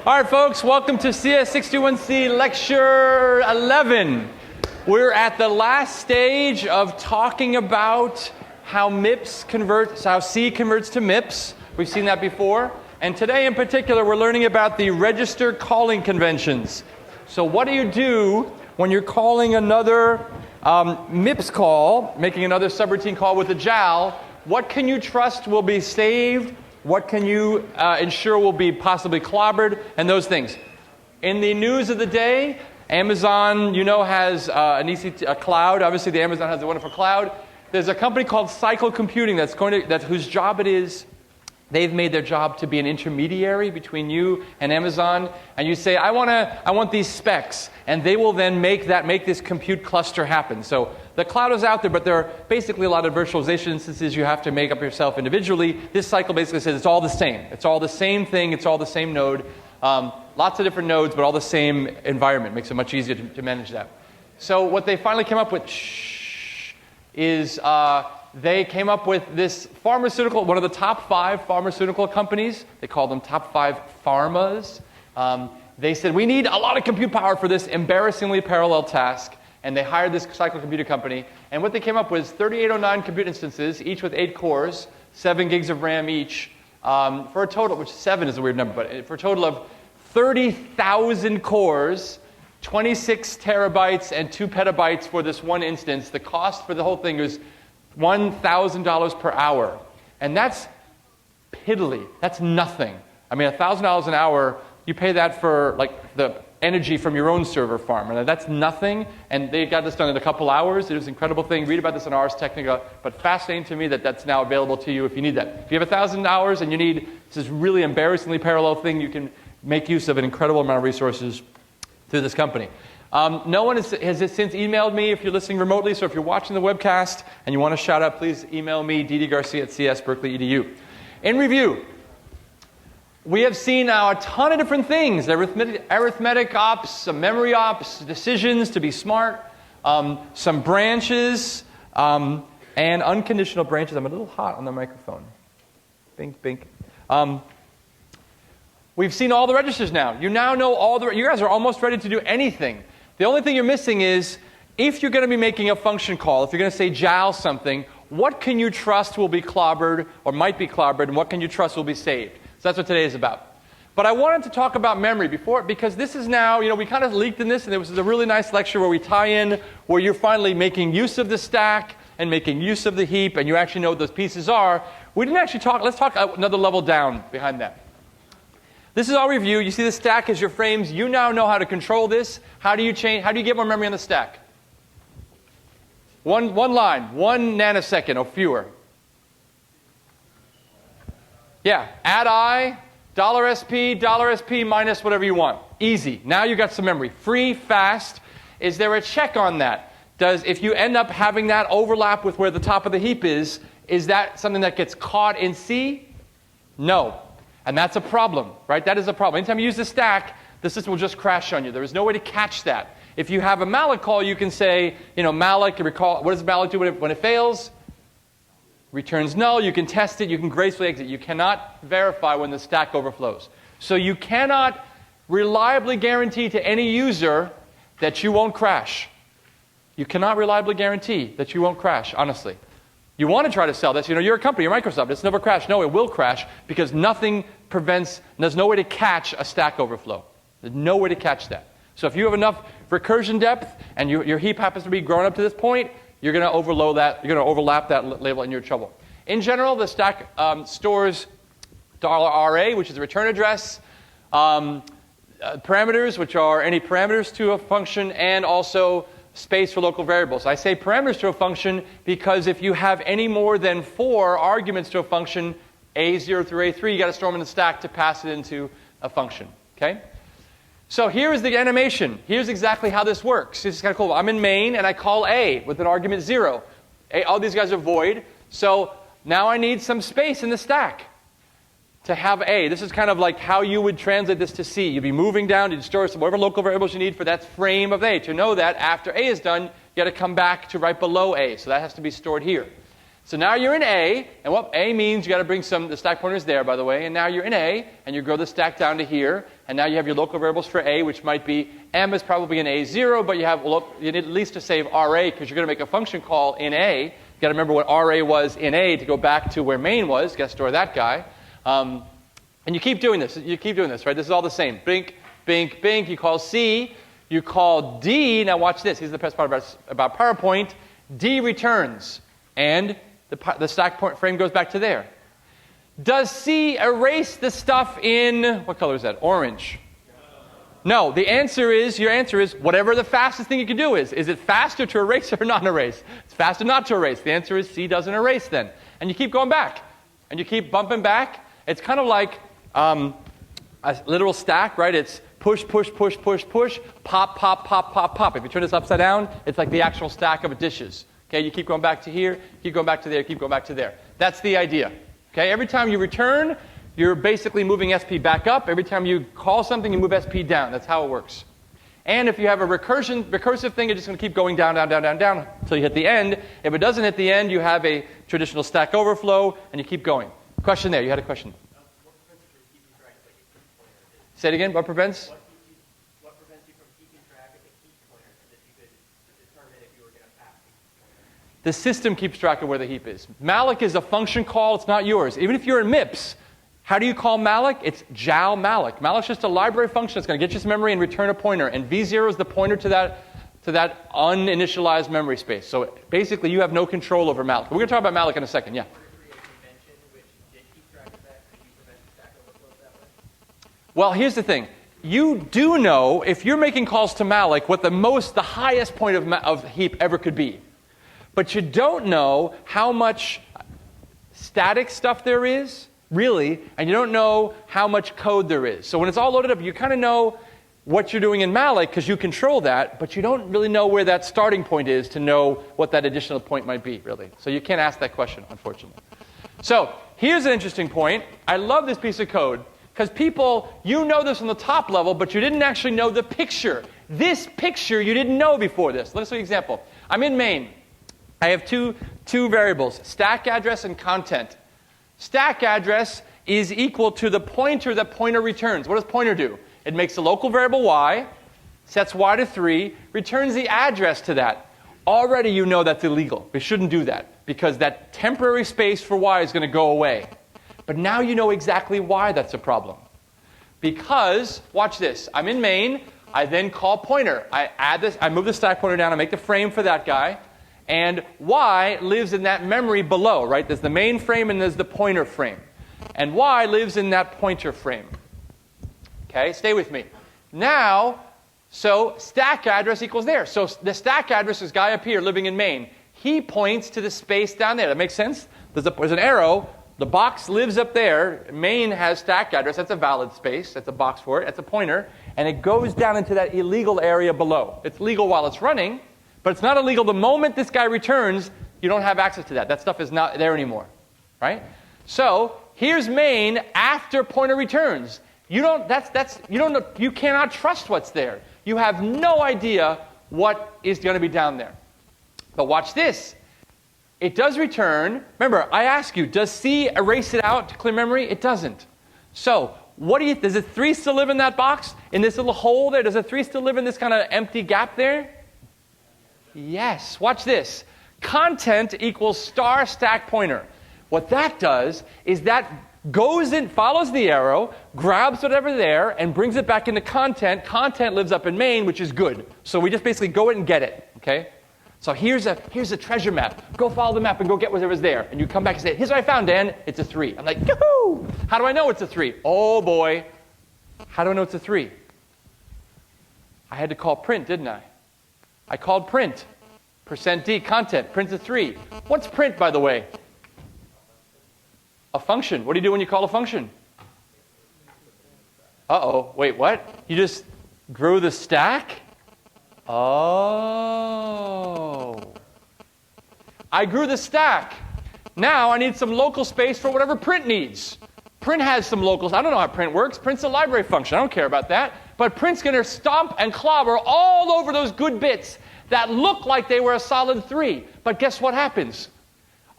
All right, folks, welcome to CS621C Lecture 11. We're at the last stage of talking about how C converts to MIPS. We've seen that before. And today in particular, we're learning about the register calling conventions. So what do you do when you're calling another MIPS call, making another subroutine call with a JAL? What can you trust will be saved? What can you ensure will be possibly clobbered? And those things. In the news of the day, Amazon, has a cloud. Obviously, the Amazon has a wonderful cloud. There's a company called Cycle Computing whose job it is. They've made their job to be an intermediary between you and Amazon. And you say, I want these specs. And they will then make this compute cluster happen. So the cloud is out there, but there are basically a lot of virtualization instances you have to make up yourself individually. This cycle basically says it's all the same. It's all the same thing. It's all the same node. Lots of different nodes, but all the same environment. Makes it much easier to manage that. So what they finally came up with is they came up with this pharmaceutical, one of the top 5 pharmaceutical companies. They call them top 5 pharmas. They said, we need a lot of compute power for this embarrassingly parallel task. And they hired this Cycle Computer company. And what they came up with is 3809 compute instances, each with 8 cores, 7 gigs of RAM each, for a total, which 7 is a weird number, but for a total of 30,000 cores, 26 terabytes, and 2 petabytes for this one instance. The cost for the whole thing was $1,000 per hour. And that's piddly. That's nothing. I mean, $1,000 an hour, you pay that for like the energy from your own server farm. And that's nothing. And they got this done in a couple hours. It was an incredible thing. Read about this on Ars Technica. But fascinating to me that that's now available to you if you need that. If you have 1,000 hours and you need this really embarrassingly parallel thing, you can make use of an incredible amount of resources through this company. No one has since emailed me if you're listening remotely. So if you're watching the webcast and you want to shout out, please email me, ddgarcia@csberkeley.edu. In review, we have seen now a ton of different things. Arithmetic ops, some memory ops, decisions to be smart, some branches, and unconditional branches. I'm a little hot on the microphone. Bink, bink. We've seen all the registers now. You now know you guys are almost ready to do anything. The only thing you're missing is, if you're going to be making a function call, if you're going to say JAL something, what can you trust will be clobbered or might be clobbered, and what can you trust will be saved? So that's what today is about. But I wanted to talk about memory because this is now, we kind of leaked in this, and it was a really nice lecture where we tie in, where you're finally making use of the stack and making use of the heap, and you actually know what those pieces are. We didn't actually let's talk another level down behind that. This is our review. You see the stack as your frames. You now know how to control this. How do you get more memory on the stack? One line, 1 nanosecond or fewer. Yeah, add I, $SP minus whatever you want. Easy. Now you got some memory. Free, fast. Is there a check on that? If you end up having that overlap with where the top of the heap is that something that gets caught in C? No. And that's a problem, right? That is a problem. Anytime you use the stack, the system will just crash on you. There is no way to catch that. If you have a malloc call, you can say, malloc, recall, what does malloc do when it fails? Returns null. You can test it. You can gracefully exit. You cannot verify when the stack overflows. So you cannot reliably guarantee to any user that you won't crash. You cannot reliably guarantee that you won't crash, honestly. You want to try to sell this. You're a company, you're Microsoft. It's never crashed. No, it will crash because there's no way to catch a stack overflow. There's no way to catch that. So if you have enough recursion depth and your heap happens to be grown up to this point, you're going to overload that. You're going to overlap that label and you're in trouble. In general, the stack stores $RA, which is the return address, parameters, which are any parameters to a function, and also space for local variables. I say parameters to a function because if you have any more than 4 arguments to a function, A0 through A3, you got to store them in the stack to pass it into a function. Okay? So here is the animation. Here's exactly how this works. This is kind of cool. I'm in main, and I call A with an argument 0. All these guys are void. So now I need some space in the stack to have A. This is kind of like how you would translate this to C. You'd be moving down, you'd store some whatever local variables you need for that frame of A. To know that after A is done, you got to come back to right below A. So that has to be stored here. So now you're in A, and what A means, you got to bring the stack pointer's there, by the way, and now you're in A, and you grow the stack down to here, and now you have your local variables for A, which might be, M is probably in A0, but you need at least to save RA, because you're going to make a function call in A. You got to remember what RA was in A to go back to where main was. You got to store that guy. And you keep doing this. Right? This is all the same. Bink, bink, bink. You call C. You call D. Now watch this. Here's the best part about PowerPoint. D returns, and the stack point frame goes back to there. Does C erase the stuff in, what color is that? Orange. No, your answer is whatever the fastest thing you can do is. Is it faster to erase or not erase? It's faster not to erase. The answer is C doesn't erase then. And you keep going back. And you keep bumping back. It's kind of like a literal stack, right? It's push, push, push, push, push, pop, pop, pop, pop, pop. If you turn this upside down, it's like the actual stack of dishes. Okay, you keep going back to here, keep going back to there, keep going back to there. That's the idea. Okay, every time you return, you're basically moving SP back up. Every time you call something, you move SP down. That's how it works. And if you have a recursive thing, you're just going to keep going down, down, down, down, down until you hit the end. If it doesn't hit the end, you have a traditional Stack Overflow, and you keep going. Question there. You had a question. Say it again. What prevents? What prevents you from keeping track of the heap pointer so that you could determine if you were going to pass the heap pointer? The system keeps track of where the heap is. malloc is a function call. It's not yours. Even if you're in MIPS, how do you call malloc? It's jal malloc. Malloc's just a library function. It's going to get you some memory and return a pointer. And V0 is the pointer to that uninitialized memory space. So basically, you have no control over malloc. We're going to talk about malloc in a second. Yeah. Well, here's the thing. You do know, if you're making calls to malloc, what the highest point of heap ever could be. But you don't know how much static stuff there is, really, and you don't know how much code there is. So when it's all loaded up, you kind of know what you're doing in malloc because you control that, but you don't really know where that starting point is to know what that additional point might be, really. So you can't ask that question, unfortunately. So here's an interesting point. I love this piece of code. Because people, you know this on the top level, but you didn't actually know the picture. This picture you didn't know before this. Let's do an example. I'm in main. I have two variables, stack address and content. Stack address is equal to the pointer that pointer returns. What does pointer do? It makes a local variable y, sets y to 3, returns the address to that. Already you know that's illegal. We shouldn't do that because that temporary space for y is going to go away. But now you know exactly why that's a problem. Because, watch this, I'm in main, I then call pointer. I move the stack pointer down, I make the frame for that guy, and y lives in that memory below, right? There's the main frame and there's the pointer frame. And y lives in that pointer frame. Okay, stay with me. Now, so stack address equals there. So the stack address is guy up here living in main. He points to the space down there. That makes sense? There's an arrow. The box lives up there. Main has stack address. That's a valid space. That's a box for it. That's a pointer. And it goes down into that illegal area below. It's legal while it's running, but it's not illegal the moment this guy returns. You don't have access to that. That stuff is not there anymore, right? So here's main after pointer returns. You cannot trust what's there. You have no idea what is going to be down there. But watch this. It does return. Remember, I ask you, does C erase it out to clear memory? It doesn't. So, does a 3 still live in that box? In this little hole there? Does a 3 still live in this kind of empty gap there? Yes. Watch this. Content equals star stack pointer. What that does is that goes in, follows the arrow, grabs whatever there, and brings it back into content. Content lives up in main, which is good. So we just basically go in and get it. Okay? So here's a treasure map. Go follow the map and go get whatever's there. And you come back and say, here's what I found, Dan. It's a 3. I'm like, yoo-hoo! How do I know it's a 3? Oh, boy. How do I know it's a 3? I had to call print, didn't I? I called print. %d, content, print's a 3. What's print, by the way? A function. What do you do when you call a function? Uh-oh. Wait, what? You just grew the stack? Oh. I grew the stack. Now I need some local space for whatever print needs. Print has some locals. I don't know how print works. Print's a library function. I don't care about that. But print's going to stomp and clobber all over those good bits that look like they were a solid 3. But guess what happens?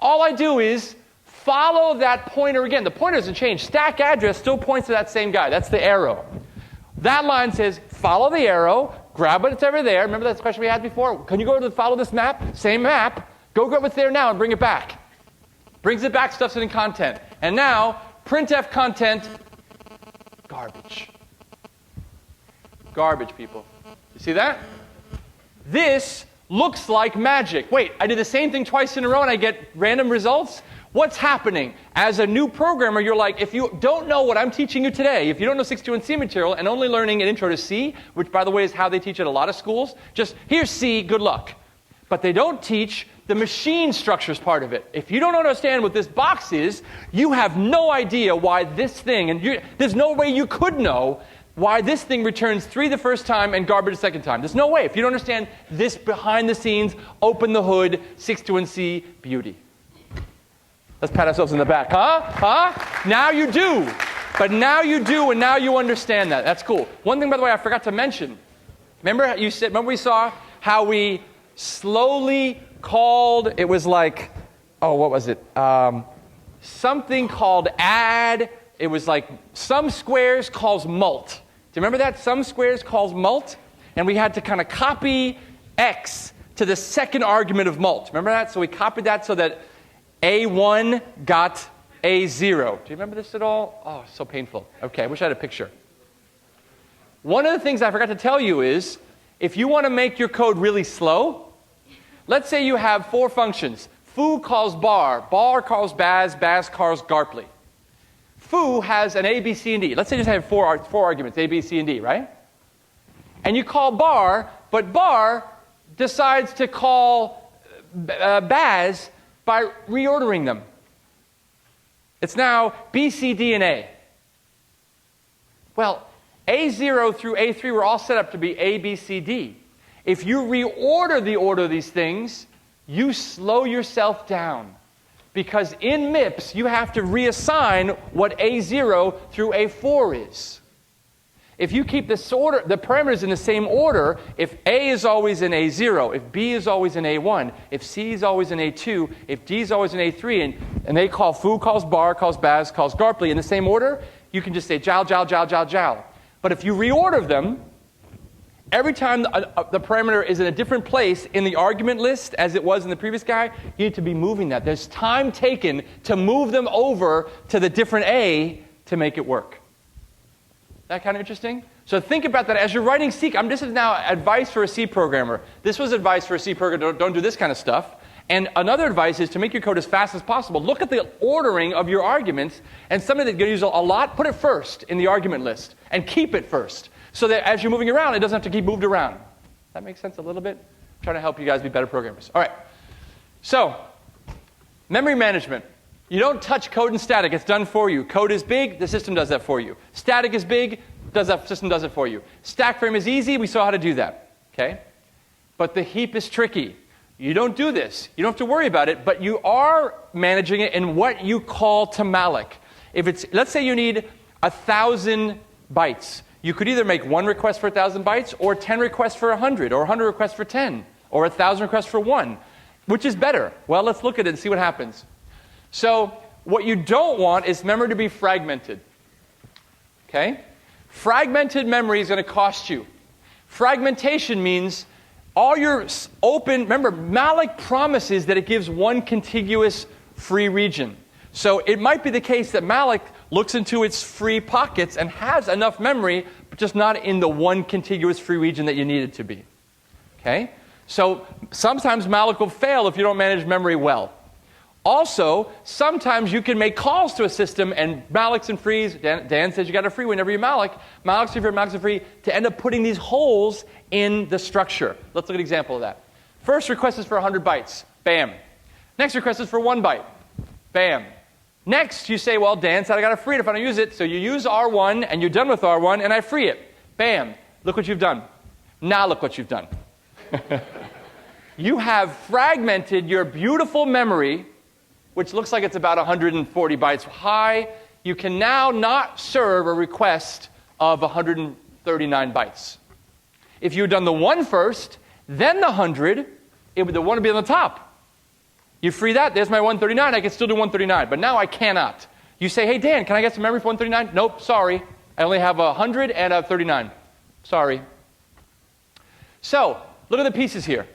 all I do is follow that pointer again. The pointer doesn't change. Stack address still points to that same guy. That's the arrow. That line says, follow the arrow, grab what's over there. Remember that question we had before? Can you go to follow this map? Same map. Go grab what's there now and bring it back. Brings it back, stuffs it in content. And now, printf content, garbage. Garbage, people. You see that? This looks like magic. Wait, I did the same thing twice in a row and I get random results? What's happening? As a new programmer, you're like, if you don't know what I'm teaching you today, if you don't know 61C material and only learning an intro to C, which by the way is how they teach at a lot of schools, just here's C, good luck. But they don't teach the machine structures part of it. If you don't understand what this box is, you have no idea why this thing, and there's no way you could know why this thing returns 3 the first time and garbage the second time. There's no way. If you don't understand this behind the scenes, open the hood, 61C beauty. Let's pat ourselves in the back. Huh? Now you do. But now you do, and now you understand that. That's cool. One thing, by the way, I forgot to mention. Remember we saw how we slowly called, it was like, what was it? Something called add. It was like sum squares calls mult. Do you remember that? Sum squares calls mult. And we had to kind of copy x to the second argument of mult. Remember that? So we copied that so that A1 got A0. Do you remember this at all? Oh, so painful. Okay, I wish I had a picture. One of the things I forgot to tell you is, if you want to make your code really slow, let's say you have 4 functions. Foo calls bar calls baz calls garply. Foo has an A, B, C, and D. Let's say you just have four arguments, A, B, C, and D, right? And you call bar, but bar decides to call baz by reordering them. It's now B, C, D, and A. Well, A0 through A3 were all set up to be A, B, C, D. If you reorder the order of these things, you slow yourself down. Because in MIPS, you have to reassign what A0 through A4 is. If you keep the parameters in the same order, if A is always in A0, if B is always in A1, if C is always in A2, if D is always in A3, and they call foo, calls bar, calls baz, calls garply in the same order, you can just say jowl, jowl, jowl, jowl, jowl. But if you reorder them, every time the parameter is in a different place in the argument list as it was in the previous guy, you need to be moving that. There's time taken to move them over to the different A to make it work. That kind of interesting? So think about that as you're writing C. This is now advice for a C programmer. This was advice for a C programmer. Don't do this kind of stuff. And another advice is to make your code as fast as possible. Look at the ordering of your arguments, and something that you're going to use a lot, put it first in the argument list, and keep it first. So that as you're moving around, it doesn't have to keep moved around. That makes sense a little bit? I'm trying to help you guys be better programmers. All right. So, memory management. You don't touch code and static. It's done for you. Code is big. The system does that for you. Static is big. System does it for you. Stack frame is easy. We saw how to do that. Okay? But the heap is tricky. You don't do this. You don't have to worry about it, but you are managing it in what you call to malloc. Let's say you need 1,000 bytes. You could either make 1 request for 1,000 bytes, or 10 requests for 100, or 100 requests for 10, or 1,000 requests for 1. Which is better? Well, let's look at it and see what happens. So, what you don't want is memory to be fragmented. Okay? Fragmented memory is going to cost you. Fragmentation means all your remember, malloc promises that it gives one contiguous free region. So it might be the case that malloc looks into its free pockets and has enough memory, but just not in the one contiguous free region that you need it to be. Okay? So sometimes malloc will fail if you don't manage memory well. Also, sometimes you can make calls to a system and mallocs and frees. Dan says you got a free whenever you malloc. Mallocs are free to end up putting these holes in the structure. Let's look at an example of that. First request is for 100 bytes. Bam. Next request is for 1 byte. Bam. Next, you say, well, Dan said I got to free it if I don't use it. So you use R1, and you're done with R1, and I free it. Bam. Look what you've done. Now look what you've done. You have fragmented your beautiful memory, which looks like it's about 140 bytes high. You can now not serve a request of 139 bytes. If you had done the 1 first, then the 100, the 1 would be on the top. You free that, there's my 139. I can still do 139, but now I cannot. You say, hey, Dan, can I get some memory for 139? Nope, sorry. I only have 100 and a 39. Sorry. So, look at the pieces here.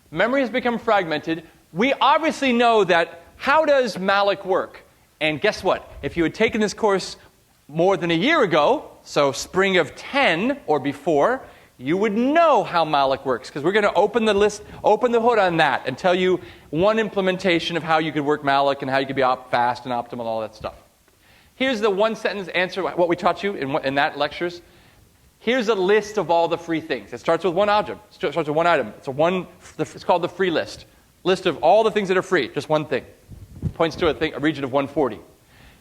Memory has become fragmented. We obviously know that how does malloc work? And guess what? If you had taken this course more than a year ago, so spring of 10 or before, you would know how malloc works, because we're going to open the hood on that and tell you one implementation of how you could work malloc and how you could be fast and optimal and all that stuff. Here's the one-sentence answer, what we taught you in that lectures. Here's a list of all the free things. It starts with one object. It starts with one item. It's called the free list. List of all the things that are free, just one thing. Points to a region of 140.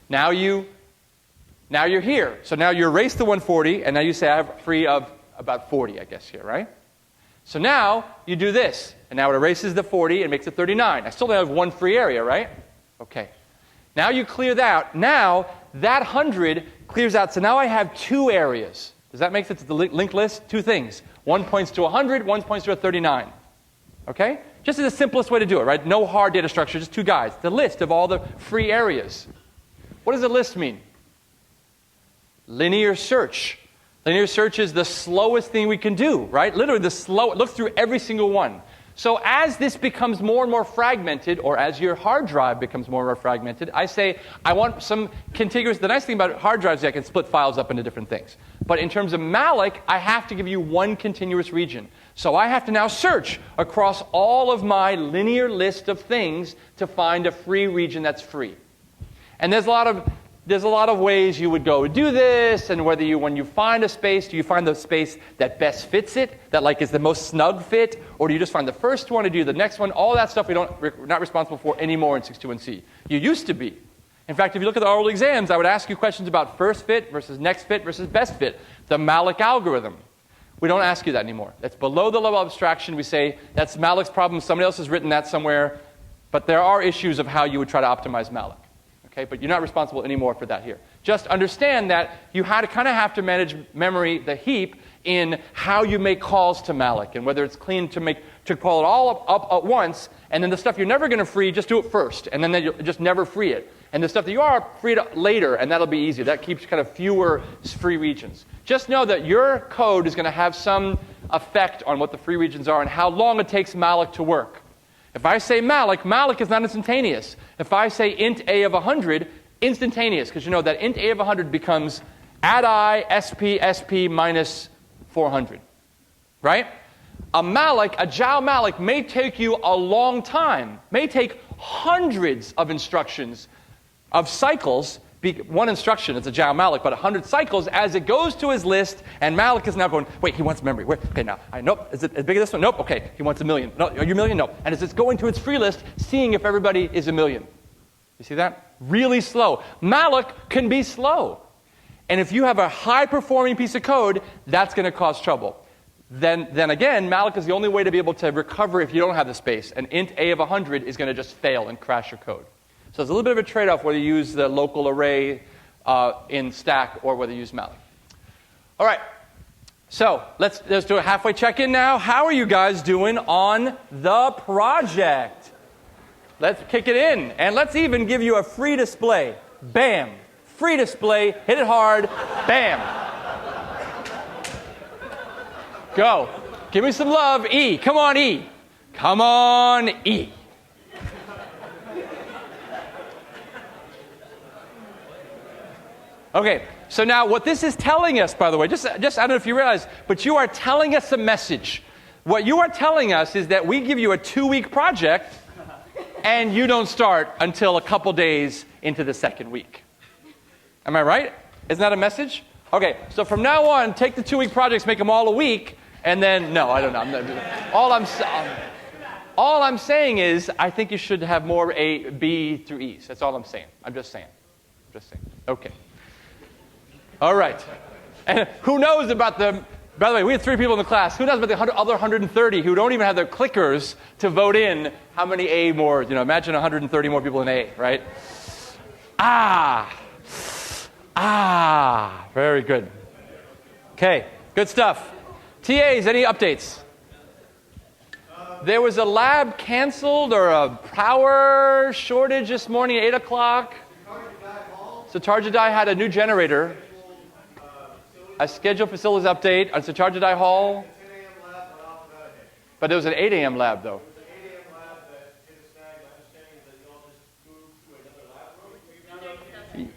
Now you're here. So now you erase the 140, and now you say I have free of about 40, I guess, here, right? So now you do this, and now it erases the 40 and makes it 39. I still have one free area, right? Okay. Now you clear that. Now that 100 clears out, so now I have two areas. Does that make sense to the linked list? Two things. One points to 100, one points to a 39. Okay? Just as the simplest way to do it, right? No hard data structure, just two guides. The list of all the free areas. What does a list mean? Linear search. Linear search is the slowest thing we can do, right? Literally look through every single one. So as this becomes more and more fragmented, or as your hard drive becomes more and more fragmented, I say, I want some contiguous. The nice thing about hard drives is I can split files up into different things. But in terms of malloc, I have to give you one continuous region. So I have to now search across all of my linear list of things to find a free region that's free. And there's a lot of ways you would go do this, and whether when you find a space, do you find the space that best fits it, that like is the most snug fit, or do you just find the first one, or do you the next one? All that stuff we're not responsible for anymore in 621C. You used to be. In fact, if you look at the oral exams, I would ask you questions about first fit versus next fit versus best fit, the malloc algorithm. We don't ask you that anymore. That's below the level of abstraction. We say that's Malloc's problem. Somebody else has written that somewhere. But there are issues of how you would try to optimize malloc. Okay, but you're not responsible anymore for that here. Just understand that you kind of have to manage memory, the heap, in how you make calls to malloc, and whether it's clean to call it all up at once, and then the stuff you're never going to free, just do it first, and then you'll just never free it. And the stuff that you are, free it later, and that'll be easy. That keeps kind of fewer free regions. Just know that your code is going to have some effect on what the free regions are and how long it takes malloc to work. If I say malloc is not instantaneous. If I say int a of 100, instantaneous, because you know that int a of 100 becomes add I, sp minus 400. Right? A Jao malloc may take you a long time, may take hundreds of instructions, of cycles. One instruction, it's a Jao malloc, but 100 cycles as it goes to his list, and malloc is now going, wait, he wants memory. Okay, now, nope, is it as big as this one? Nope, okay, he wants 1 million. No, are you 1 million? No. And as it's going to its free list, seeing if everybody is 1 million. You see that? Really slow. Malloc can be slow. And if you have a high-performing piece of code, that's going to cause trouble. Then again, malloc is the only way to be able to recover if you don't have the space. And int a of 100 is going to just fail and crash your code. So there's a little bit of a trade-off whether you use the local array in stack or whether you use malloc. All right. So let's do a halfway check-in now. How are you guys doing on the project? Let's kick it in. And let's even give you a free display. Bam. Free display. Hit it hard. Bam. Go. Give me some love. E. Come on, E. Come on, E. Okay, so now what this is telling us, by the way, just I don't know if you realize, but you are telling us a message. What you are telling us is that we give you a 2-week project, and you don't start until a couple days into the second week. Am I right? Isn't that a message? Okay, so from now on, take the 2-week projects, make them all a week, and then, no, I don't know. All I'm saying is, I think you should have more A, B through E's. That's all I'm saying. I'm just saying. Okay. All right. And who knows about the... By the way, we had 3 people in the class. Who knows about the other 130 who don't even have their clickers to vote in how many A more... imagine 130 more people in A, right? Very good. Okay, good stuff. TAs, any updates? There was a lab canceled or a power shortage this morning at 8 o'clock. Satarjadai had a new generator. A scheduled facilities update on Satarjadai Hall. But there was an 8 a.m. lab, though.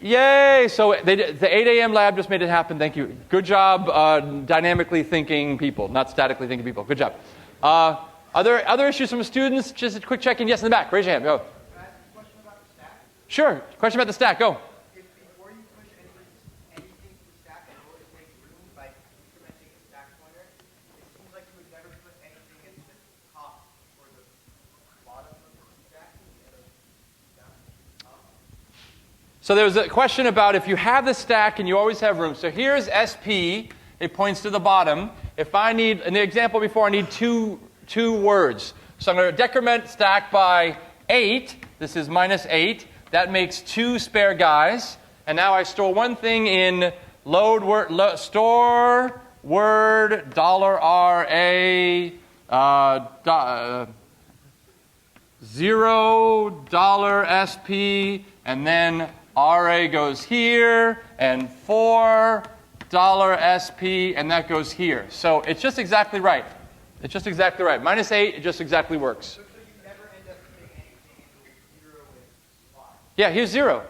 Yay! So the 8 a.m. lab just made it happen. Thank you. Good job, dynamically thinking people, not statically thinking people. Good job. Other issues from students? Just a quick check-in. Yes, in the back. Raise your hand. Go. Can I ask a question about the stack? Sure. Question about the stack. Go. If before you push anything to the stack, in order to make room by incrementing the stack pointer, it seems like you would never put anything at the top or the bottom of the stack. So there was a question about if you have the stack and you always have room. So here's SP. It points to the bottom. If I need, in the example before, I need two words. So I'm going to decrement stack by 8. This is minus 8. That makes 2 spare guys. And now I store one thing in store word $RA $0 SP, and then RA goes here, and $4 SP, and that goes here. So it's just exactly right. It's just exactly right. Minus 8, it just exactly works. So you never end up putting anything into 0 with spot. Yeah, here's 0.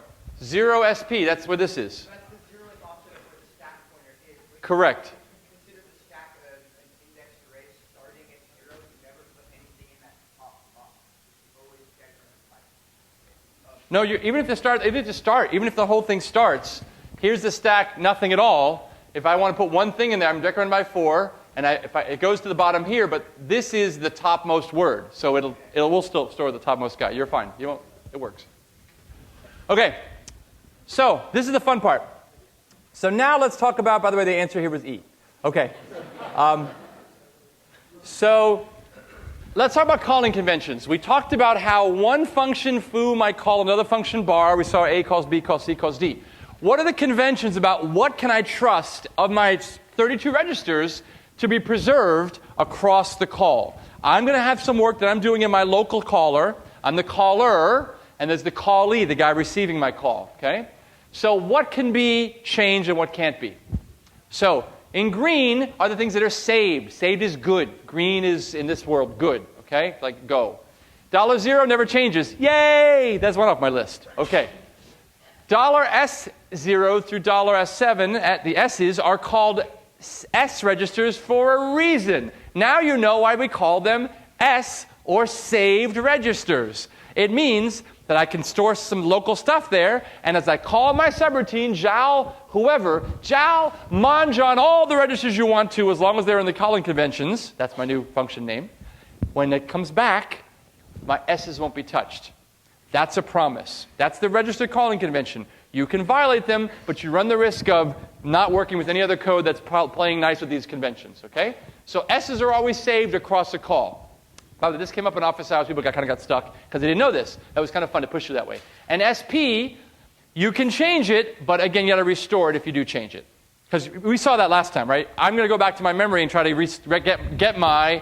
0 SP, that's what this is. So that's the 0th option of where the stack pointer is. Correct. If you consider the stack an indexed array starting at 0, you never put anything in that top box. You always decrement by. No, even if the whole thing starts, here's the stack, nothing at all. If I want to put one thing in there, I'm decrementing by 4, and it goes to the bottom here, but this is the topmost word, so it will still store the topmost guy. You're fine. You won't. It works. Okay, so this is the fun part. So now let's talk about, by the way, the answer here was E. Okay. So let's talk about calling conventions. We talked about how one function foo might call another function bar. We saw A calls B calls C calls D. What are the conventions about what can I trust of my 32 registers to be preserved across the call? I'm going to have some work that I'm doing in my local caller. I'm the caller, and there's the callee, the guy receiving my call. Okay? So what can be changed and what can't be? So in green are the things that are saved. Saved is good. Green is, in this world, good. Okay? Like go. $0 never changes. Yay! That's one off my list. Okay. $S0 through $S7 at the S's are called S registers for a reason. Now you know why we call them S or saved registers. It means that I can store some local stuff there, and as I call my subroutine, Zhao, whoever, Zhao, Manjan, all the registers you want to, as long as they're in the calling conventions, that's my new function name, when it comes back, my S's won't be touched. That's a promise. That's the register calling convention. You can violate them, but you run the risk of not working with any other code that's playing nice with these conventions, okay? So S's are always saved across a call. By the way, this came up in office hours. People kind of got stuck because they didn't know this. That was kind of fun to push you that way. And SP, you can change it, but again, you got to restore it if you do change it. Because we saw that last time, right? I'm going to go back to my memory and try to get my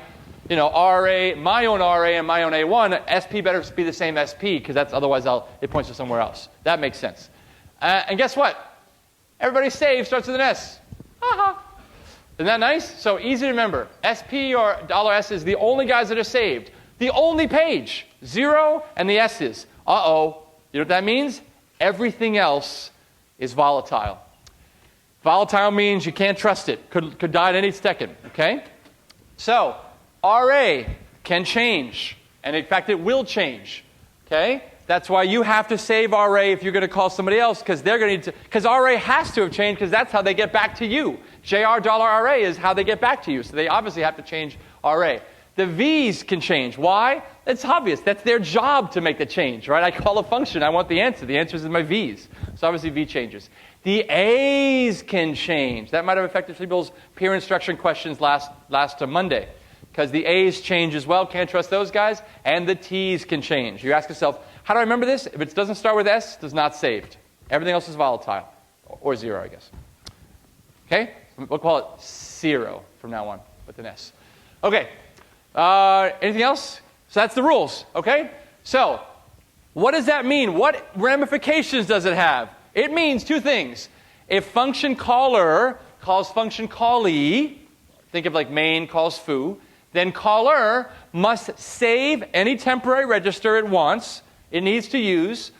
RA, my own RA and my own A1. SP better be the same SP because that's otherwise it points to somewhere else. That makes sense. And guess what? Everybody's saved starts with an S. Ha-ha. Isn't that nice? So easy to remember. SP or $S is the only guys that are saved. The only page. 0 and the S's. Uh-oh. You know what that means? Everything else is volatile. Volatile means you can't trust it. Could die at any second. Okay? So, RA can change. And in fact, it will change. Okay? That's why you have to save RA if you're going to call somebody else, because they're going to need to. Because RA has to have changed, because that's how they get back to you. $RA is how they get back to you. So they obviously have to change RA. The V's can change. Why? It's obvious. That's their job to make the change, right? I call a function. I want the answer. The answer is in my V's. So obviously V changes. The A's can change. That might have affected people's peer instruction questions last Monday. Because the A's change as well. Can't trust those guys. And the T's can change. You ask yourself, how do I remember this? If it doesn't start with S, it is not saved. Everything else is volatile. Or 0, I guess. Okay? We'll call it 0 from now on with an S. Okay. Anything else? So that's the rules, okay? So what does that mean? What ramifications does it have? It means two things. If function caller calls function callee, think of like main calls foo, then caller must save any temporary register it wants, it needs to use,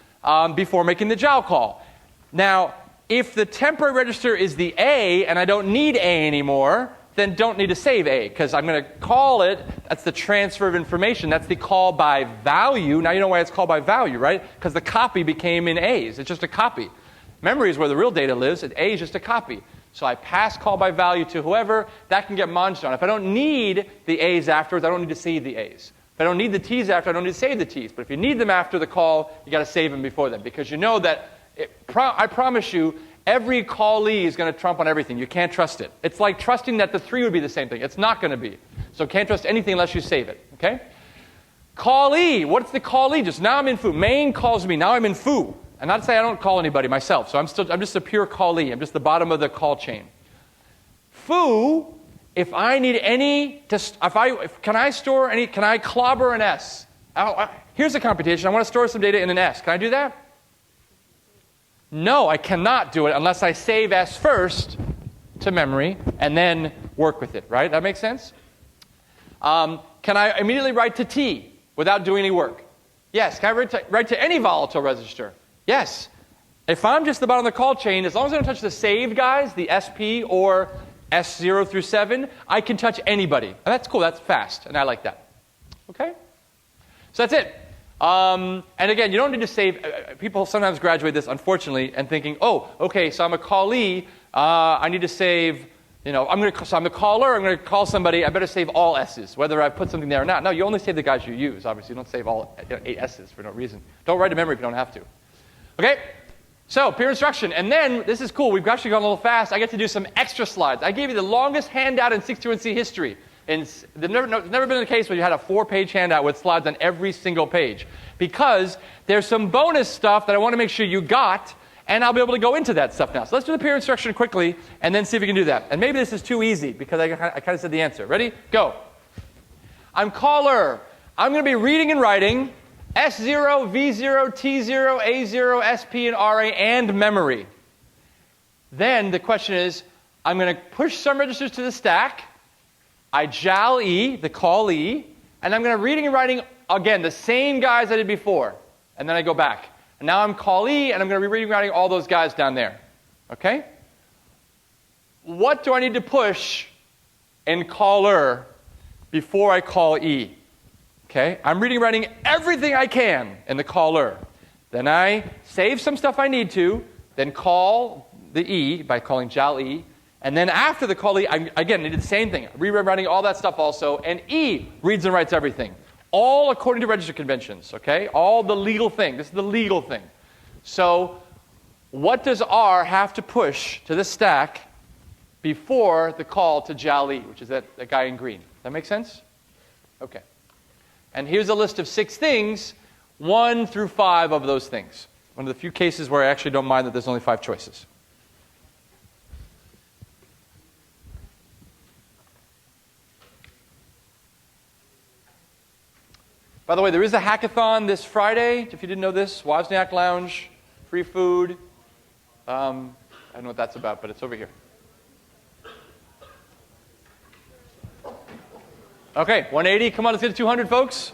before making the JAL call. Now, if the temporary register is the A and I don't need A anymore, then don't need to save A, because I'm going to call it, that's the transfer of information, that's the call by value. Now you know why it's called by value, right? Because the copy became in A's. It's just a copy. Memory is where the real data lives, and A is just a copy. So I pass call by value to whoever, that can get monged on. If I don't need the A's afterwards, I don't need to save the A's. If I don't need the T's after, I don't need to save the T's. But if you need them after the call, you got to save them before then, because you know that, I promise you, every callee is going to trump on everything. You can't trust it. It's like trusting that the 3 would be the same thing. It's not going to be. So can't trust anything unless you save it, okay? Callee, what's the callee? Just now I'm in foo. Main calls me, now I'm in foo. And not to say I don't call anybody myself, so I'm just a pure callee. I'm just the bottom of the call chain. Foo, if I need any, can I store any, can I clobber an S? Here's a computation. I want to store some data in an S. Can I do that? No, I cannot do it unless I save S first to memory and then work with it, right? That makes sense? Can I immediately write to T without doing any work? Yes. Can I write to any volatile register? Yes. If I'm just the bottom of the call chain, as long as I don't touch the saved guys, the SP or S0 through 7, I can touch anybody. And that's cool. That's fast, and I like that. Okay? So that's it. And again, you don't need to save. People sometimes graduate this, unfortunately, and thinking, oh, okay, so I'm a callee. I need to save, so I'm the caller. I'm going to call somebody. I better save all S's, whether I put something there or not. No, you only save the guys you use. Obviously, you don't save all 8 S's for no reason. Don't write to memory if you don't have to. Okay? So, peer instruction. And then, this is cool. We've actually gone a little fast. I get to do some extra slides. I gave you the longest handout in 61C history. And there's never been a case where you had a 4-page handout with slides on every single page. Because there's some bonus stuff that I want to make sure you got, and I'll be able to go into that stuff now. So let's do the peer instruction quickly, and then see if we can do that. And maybe this is too easy, because I kind of said the answer. Ready? Go. I'm caller. I'm going to be reading and writing S0, V0, T0, A0, SP, and RA, and memory. Then the question is, I'm going to push some registers to the stack. I JAL E, the call E, and I'm going to reading and writing, again, the same guys I did before. And then I go back. And now I'm call E, and I'm going to be reading and writing all those guys down there. Okay? What do I need to push in caller before I call E? Okay? I'm reading and writing everything I can in the caller. Then I save some stuff I need to, then call the E by calling JAL E. And then after the call E, I did the same thing. Rewriting all that stuff also. And E reads and writes everything. All according to register conventions, okay? All the legal thing. This is the legal thing. So what does R have to push to the stack before the call to JAL E, which is that guy in green? That make sense? Okay. And here's a list of 6 things, 1 through 5 of those things. One of the few cases where I actually don't mind that there's only 5 choices. By the way, there is a hackathon this Friday, if you didn't know this. Wozniak Lounge, free food. I don't know what that's about, but it's over here. Okay, 180. Come on, let's get to 200, folks.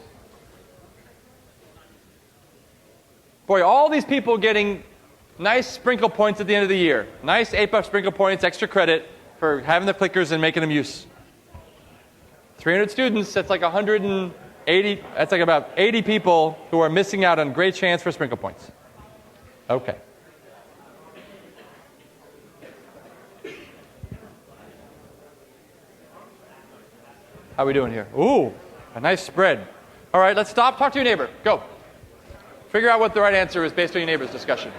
Boy, all these people getting nice sprinkle points at the end of the year. Nice APUF sprinkle points, extra credit for having the clickers and making them use. 300 students, that's like 180, that's like about 80 people who are missing out on great chance for sprinkle points. Okay. How are we doing here? Ooh, a nice spread. All right, let's stop. Talk to your neighbor. Go. Figure out what the right answer is based on your neighbor's discussion.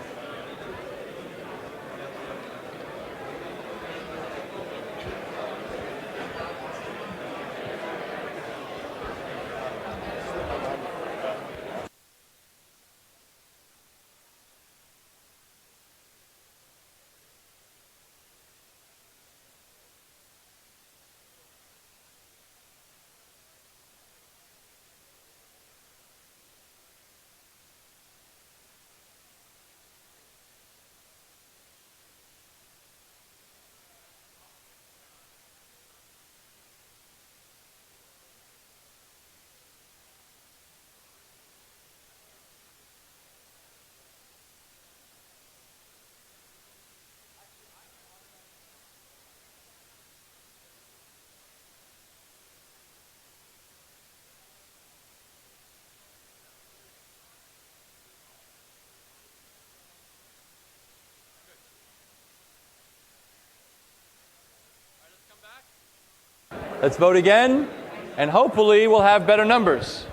Let's vote again, and hopefully we'll have better numbers.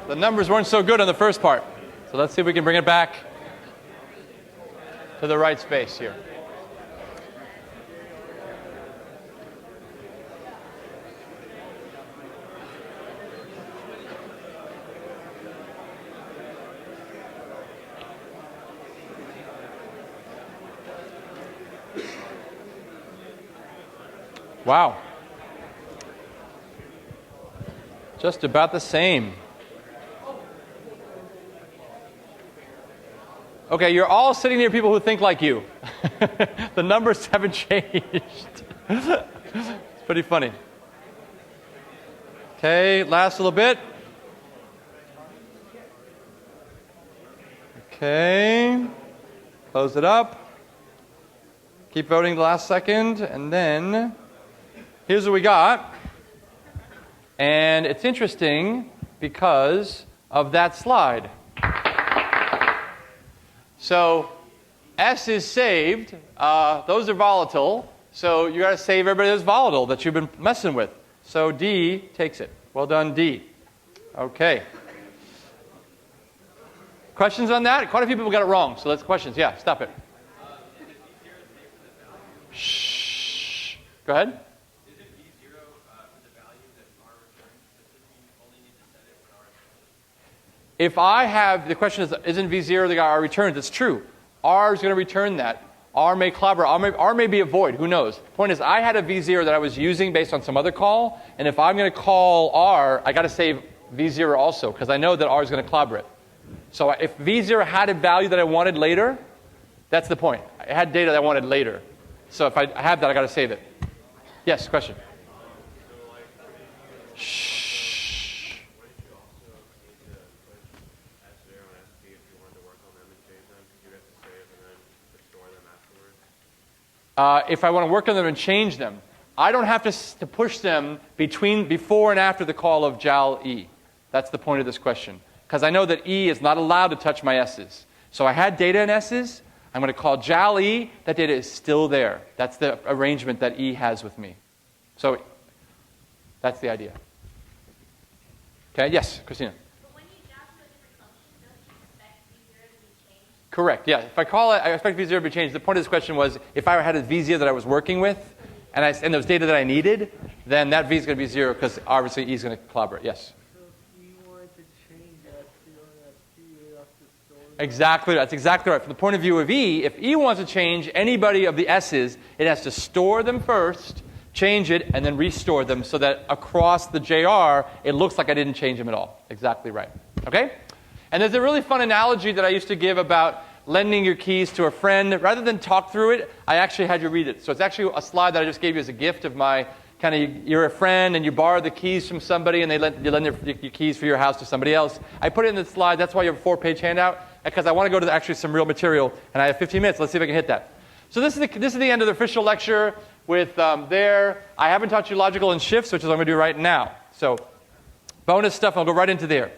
The numbers weren't so good on the first part, so let's see if we can bring it back to the right space here. Wow. Just about the same. Okay, you're all sitting near people who think like you. The numbers haven't changed. It's pretty funny. Okay, last little bit. Okay. Close it up. Keep voting the last second, and then here's what we got. And it's interesting because of that slide. So S is saved. Those are volatile. So you got to save everybody that's volatile that you've been messing with. So D takes it. Well done, D. Okay. Questions on that? Quite a few people got it wrong. So let's questions. Yeah, stop it. Shh. Go ahead. Is it V0 for the value that R returns? Does this mean you only need to set it when R returns? If I have, the question is, isn't V0 the guy R returns? It's true. R is going to return that. R may clobber. R may be a void. Who knows? The point is, I had a V0 that I was using based on some other call, and if I'm going to call R, I got to save V0 also, because I know that R is going to clobber it. So if V0 had a value that I wanted later, that's the point. I had data that I wanted later. So if I have that, I got to save it. Yes, question. Shh. Wouldn't you also need to put S0 and SP if you wanted to work on them and change them? Because you have to save and then restore them afterwards? If I want to work on them and change them, I don't have to push them before and after the call of JAL E. That's the point of this question. Because I know that E is not allowed to touch my S's. So I had data in S's. I'm going to call JAL E. That data is still there. That's the arrangement that E has with me. So that's the idea. Okay, yes, Christina. But when you jump to a different function, don't you expect V0 to be changed? Correct, yeah. If I call it, I expect V0 to be changed. The point of this question was, if I had a V0 that I was working with, and there was data that I needed, then that V is going to be 0, because obviously E is going to clobber it. Yes? So if you wanted to change S0 and SP, you have to store them. Exactly, that's exactly right. From the point of view of E, if E wants to change anybody of the S's, it has to store them first, change it, and then restore them so that across the JR, it looks like I didn't change them at all. Exactly right. Okay? And there's a really fun analogy that I used to give about lending your keys to a friend. Rather than talk through it, I actually had you read it. So it's actually a slide that I just gave you as a gift of my kind of, you're a friend and you borrow the keys from somebody and you lend your keys for your house to somebody else. I put it in the slide. That's why you have a 4-page handout, because I want to go to actually some real material, and I have 15 minutes. Let's see if I can hit that. So this is the end of the official lecture with there. I haven't taught you logical and shifts, which is what I'm going to do right now. So bonus stuff, I'll go right into there.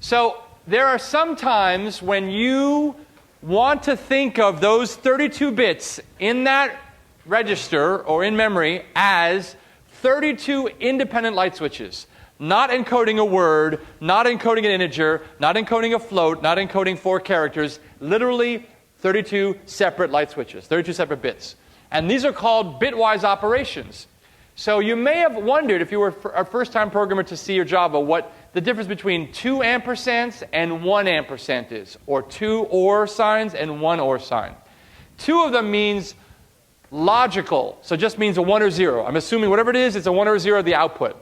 So there are some times when you want to think of those 32 bits in that register or in memory as 32 independent light switches, not encoding a word, not encoding an integer, not encoding a float, not encoding 4 characters, literally 32 separate light switches, 32 separate bits. And these are called bitwise operations. So you may have wondered, if you were a first-time programmer to C or Java, what the difference between 2 ampersands and 1 ampersand is, or 2 OR signs and 1 OR sign. 2 of them means logical, so it just means a 1 or 0. I'm assuming whatever it is, it's a 1 or 0, the output.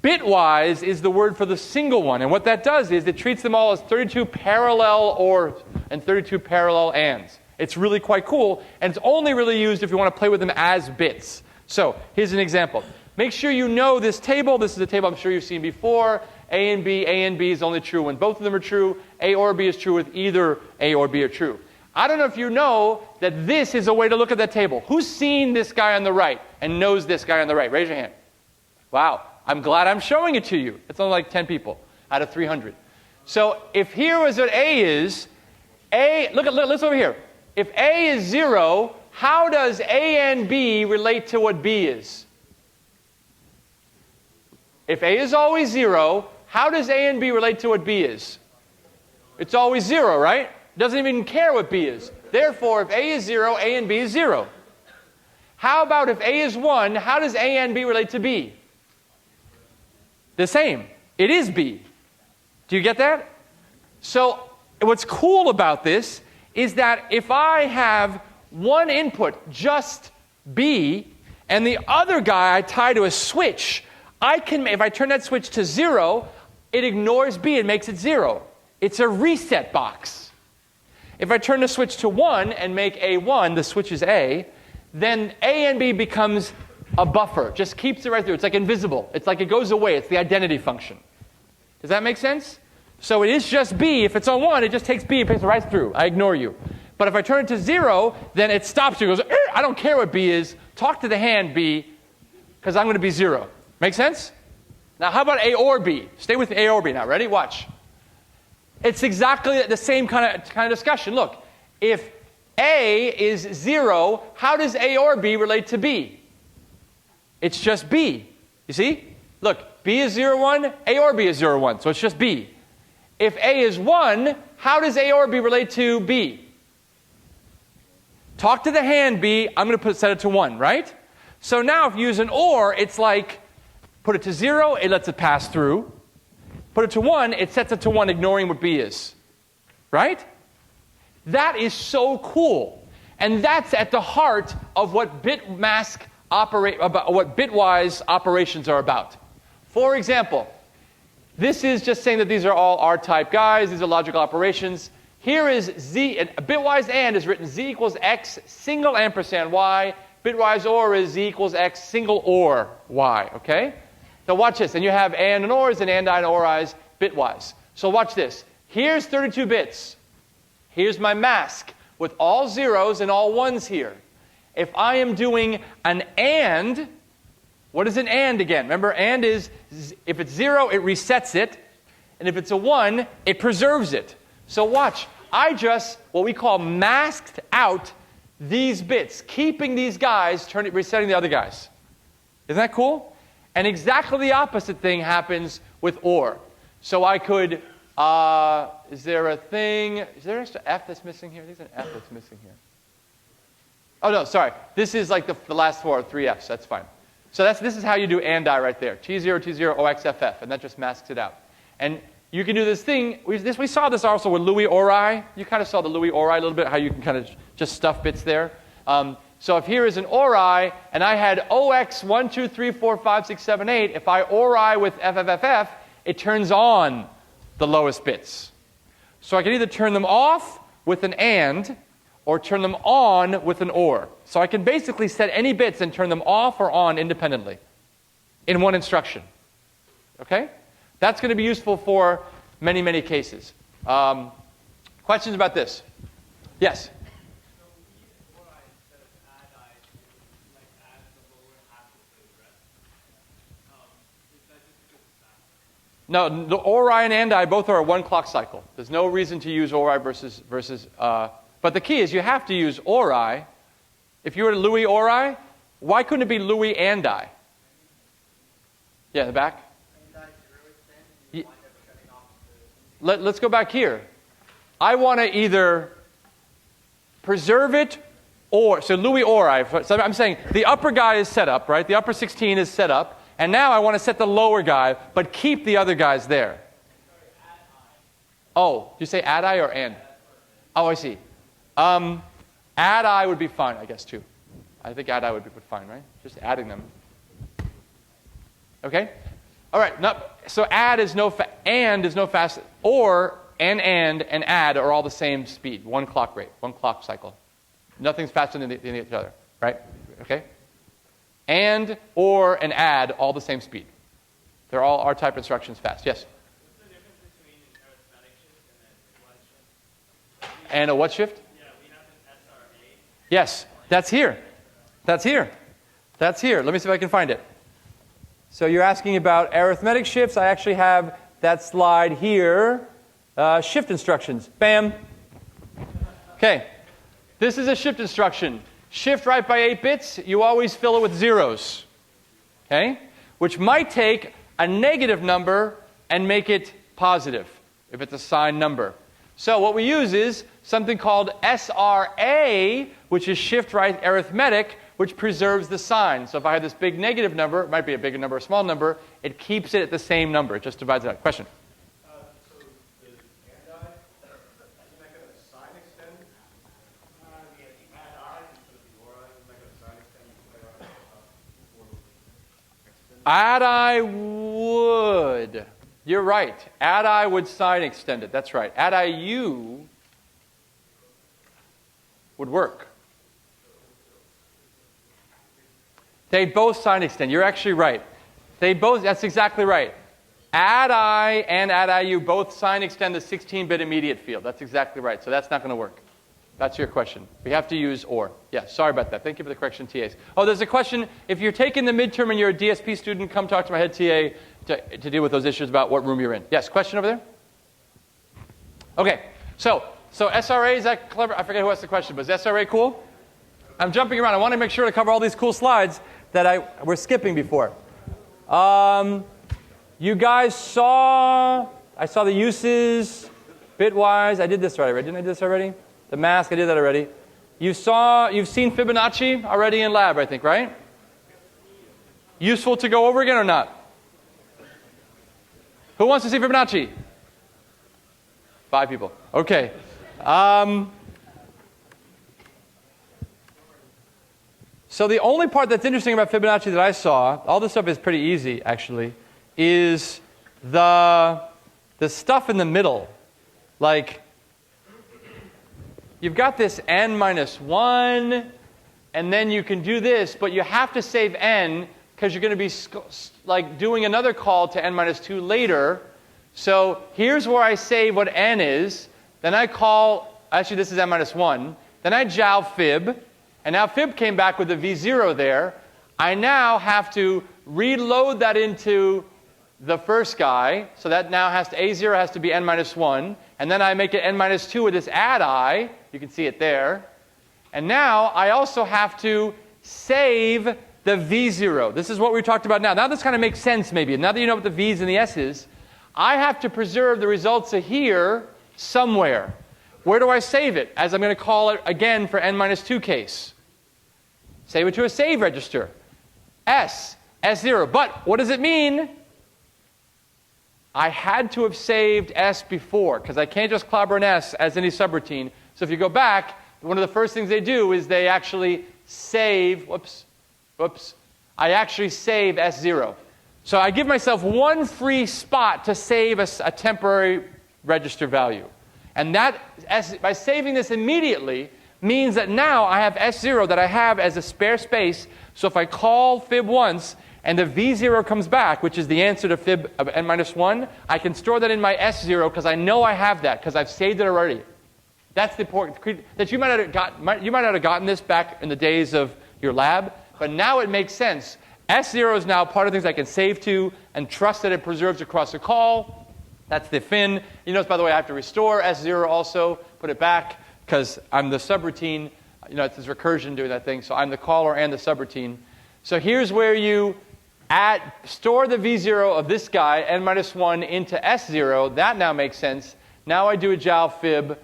Bitwise is the word for the single one, and what that does is it treats them all as 32 parallel ORs and 32 parallel ANDs. It's really quite cool, and it's only really used if you want to play with them as bits. So here's an example. Make sure you know this table. This is a table I'm sure you've seen before. A and B is only true when both of them are true. A or B is true if either A or B are true. I don't know if you know that this is a way to look at that table. Who's seen this guy on the right and knows this guy on the right? Raise your hand. Wow. I'm glad I'm showing it to you. It's only like 10 people out of 300. So if here was what A is, listen over here. If A is 0, how does A and B relate to what B is? If A is always 0, how does A and B relate to what B is? It's always 0, right? It doesn't even care what B is. Therefore, if A is 0, A and B is 0. How about if A is 1, how does A and B relate to B? The same. It is B. Do you get that? So what's cool about this is that if I have one input, just B, and the other guy I tie to a switch, if I turn that switch to 0, it ignores B and makes it 0. It's a reset box. If I turn the switch to 1 and make A 1, the switch is A, then A and B becomes a buffer. Just keeps it right through. It's like invisible. It's like it goes away. It's the identity function. Does that make sense? So it is just B. If it's on 1, it just takes B and takes it right through. I ignore you. But if I turn it to 0, then it stops you. It goes, I don't care what B is. Talk to the hand, B, because I'm going to be 0. Make sense? Now, how about A or B? Stay with A or B now. Ready? Watch. It's exactly the same kind of discussion. Look, if A is 0, how does A or B relate to B? It's just B. You see? Look, B is 0, 1, A or B is 0, 1. So it's just B. If A is 1, how does A or B relate to B? Talk to the hand, B. I'm going to set it to 1, right? So now if you use an OR, it's like, put it to 0, it lets it pass through. Put it to 1, it sets it to 1, ignoring what B is. Right? That is so cool. And that's at the heart of what bitwise operations are about. For example, this is just saying that these are all R-type guys. These are logical operations. Here is Z, and bitwise AND is written Z equals X single ampersand Y. Bitwise OR is Z equals X single OR Y. Okay? So watch this. And you have AND and ORs and AND I and ORIs bitwise. So watch this. Here's 32 bits. Here's my mask with all zeros and all ones here. If I am doing an AND, what is an AND again? Remember, AND is, if it's 0, it resets it. And if it's a 1, it preserves it. So watch. I just, what we call masked out these bits, keeping these guys, resetting the other guys. Isn't that cool? And exactly the opposite thing happens with OR. So I could, is there an extra F that's missing here? There's an F that's missing here. Oh, no, sorry. This is like the last 3 Fs. That's fine. So this is how you do AND-I right there. T0, T0, OXFF. And that just masks it out. And you can do this thing. We saw this also with Louis ORI. You kind of saw the Louis ORI a little bit, how you can kind of just stuff bits there. So if here is an ORI, and I had OX 1, 2, 3, 4, 5, 6, 7, 8, if I ORI with FFFF, it turns on the lowest bits. So I can either turn them off with an AND, or turn them on with an OR. So I can basically set any bits and turn them off or on independently in one instruction. Okay? That's going to be useful for many, many cases. Questions about this? Yes? No, the ORI and AND-I both are a 1 clock cycle. There's no reason to use ORI versus but the key is you have to use ORI. If you were to Louis ORI, why couldn't it be Louis AND-I? Yeah, in the back. Let's go back here. I want to either preserve it or, so Louis ORI, so I'm saying the upper guy is set up, right? The upper 16 is set up. And now I want to set the lower guy, but keep the other guys there. Oh, you say add-I or and? Oh, I see. Add-I would be fine, I guess, too. I think add-I would be fine, right? Just adding them. Okay? All right. So and is no fast. Or and add are all the same speed. 1 clock rate, 1 clock cycle. Nothing's faster than the other, right? Okay? And, or, and add, all the same speed. They're all R-type instructions fast. Yes? What's the difference between an arithmetic shift and a bitwise shift? And a what shift? Yeah, we have an SRA. Yes, that's here. That's here. That's here. Let me see if I can find it. So you're asking about arithmetic shifts. I actually have that slide here. Shift instructions. Bam. Okay. This is a shift instruction. Shift right by 8 bits, you always fill it with zeros. Okay? Which might take a negative number and make it positive if it's a signed number. So what we use is something called SRA, which is shift right arithmetic, which preserves the sign. So if I have this big negative number, it might be a big number or a small number, it keeps it at the same number. It just divides it out. Question? So the and-I, isn't that going to sign extend? The and-I instead of the or-I, isn't that going to sign extend? Add-I would. You're right. Add-I would sign extend it. That's right. Add-I-U would work. They both sign extend. You're actually right. They both, that's exactly right. Add-I and add-I-U both sign extend the 16-bit immediate field. That's exactly right. So that's not going to work. That's your question. We have to use or. Yeah, sorry about that. Thank you for the correction, TAs. Oh, there's a question. If you're taking the midterm and you're a DSP student, come talk to my head TA to deal with those issues about what room you're in. Yes, question over there? Okay, so SRA, is that clever? I forget who asked the question, but is SRA cool? I'm jumping around. I want to make sure to cover all these cool slides that we're skipping before. You guys saw, I saw the uses, bitwise. I did this already, right? Didn't I do this already? The mask, I did that already. You've seen Fibonacci already in lab, I think, right? Useful to go over again or not? Who wants to see Fibonacci? 5 people. Okay. So the only part that's interesting about Fibonacci that I saw, all this stuff is pretty easy actually, is the stuff in the middle. Like, you've got this n minus 1, and then you can do this, but you have to save n because you're going to be like doing another call to n minus 2 later. So here's where I save what n is. Then I call, actually this is n minus 1. Then I jow fib. And now fib came back with a v0 there. I now have to reload that into the first guy. So that now a0 has to be n minus 1. And then I make it n minus 2 with this add-I. You can see it there. And now I also have to save the v0. This is what we talked about now. Now this kind of makes sense maybe. Now that you know what the v's and the s's, I have to preserve the results of here somewhere. Where do I save it? As I'm going to call it again for n minus 2 case. Save it to a save register. S0. But what does it mean? I had to have saved S before, because I can't just clobber an S as any subroutine. So if you go back, one of the first things they do is they actually save, I actually save S0. So I give myself one free spot to save a temporary register value. And that, by saving this immediately, means that now I have S0 that I have as a spare space. So if I call fib once and the v0 comes back, which is the answer to fib of n minus 1, I can store that in my S0 because I know I have that because I've saved it already. That's the important that you might not have gotten this back in the days of your lab, but now it makes sense. S0 is now part of things I can save to and trust that it preserves across the call. That's the fin. You notice, by the way, I have to restore S0 also, put it back, because I'm the subroutine. You know, it's this recursion doing that thing. So I'm the caller and the subroutine. So here's where you store the v0 of this guy, n minus 1, into S0. That now makes sense. Now I do a jow fib.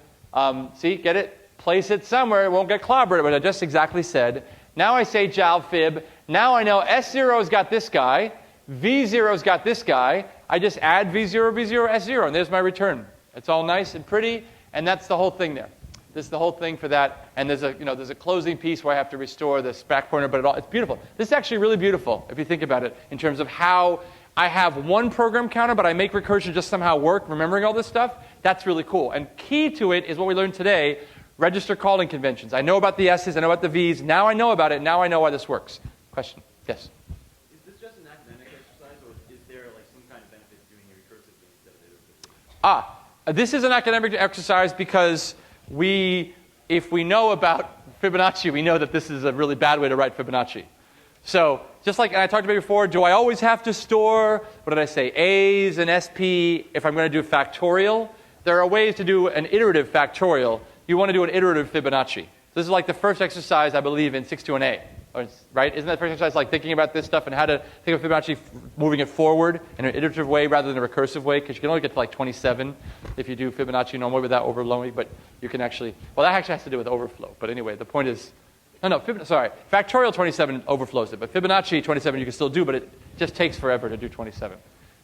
See, get it? Place it somewhere. It won't get clobbered, but I just exactly said. Now I say jow fib. Now I know S0's got this guy. V0's got this guy. I just add V0, V0, S0, and there's my return. It's all nice and pretty, and that's the whole thing there. This is the whole thing for that, and there's a closing piece where I have to restore this back pointer, but it's beautiful. This is actually really beautiful, if you think about it, in terms of how I have one program counter, but I make recursion just somehow work, remembering all this stuff. That's really cool. And key to it is what we learned today, register calling conventions. I know about the S's, I know about the V's. Now I know about it. Now I know why this works. Question? Yes? Is this just an academic exercise, or is there like some kind of benefit to doing it recursively instead of iteratively? This is an academic exercise because if we know about Fibonacci, we know that this is a really bad way to write Fibonacci. So just like I talked about before, do I always have to store, what did I say, A's and SP if I'm going to do factorial? There are ways to do an iterative factorial. You want to do an iterative Fibonacci. This is like the first exercise, I believe, in 621A. Right? Isn't that first exercise like thinking about this stuff and how to think of Fibonacci moving it forward in an iterative way rather than a recursive way? Because you can only get to like 27 if you do Fibonacci normally without overflowing, but you can actually, well, that actually has to do with overflow. But anyway, the point is, factorial 27 overflows it, but Fibonacci 27 you can still do, but it just takes forever to do 27.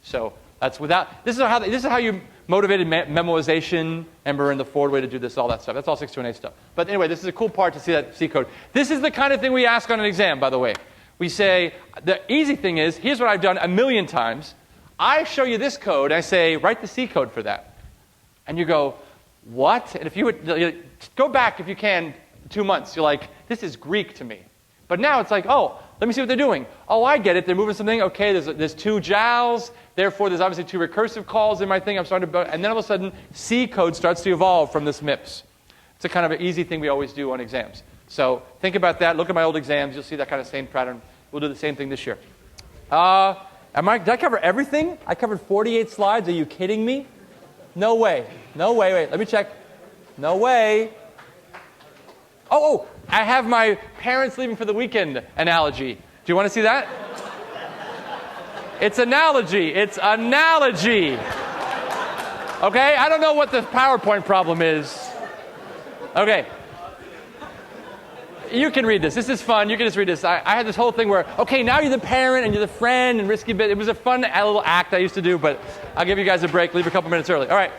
So that's this is how you motivated memoization. Remember, in the forward way to do this, all that stuff. That's all 628 stuff. But anyway, this is a cool part to see that C code. This is the kind of thing we ask on an exam, by the way. We say, the easy thing is, here's what I've done a million times. I show you this code, and I say, write the C code for that. And you go, what? And if you would go back, if you can, 2 months, you're like, this is Greek to me. But now it's like, oh, let me see what they're doing. Oh, I get it. They're moving something. Okay, there's 2 JALs. Therefore, there's obviously 2 recursive calls in my thing. I'm starting to, and then all of a sudden, C code starts to evolve from this MIPS. It's a kind of an easy thing we always do on exams. So think about that. Look at my old exams. You'll see that kind of same pattern. We'll do the same thing this year. Did I cover everything? I covered 48 slides. Are you kidding me? No way. No way. Wait, let me check. No way. Oh, I have my parents leaving for the weekend analogy. Do you want to see that? It's analogy. It's analogy. Okay? I don't know what the PowerPoint problem is. Okay. You can read this. This is fun. You can just read this. I had this whole thing where, okay, now you're the parent and you're the friend and risky bit. It was a fun little act I used to do, but I'll give you guys a break. Leave a couple minutes early. All right.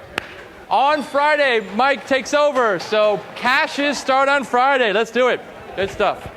On Friday, Mike takes over. So caches start on Friday. Let's do it. Good stuff.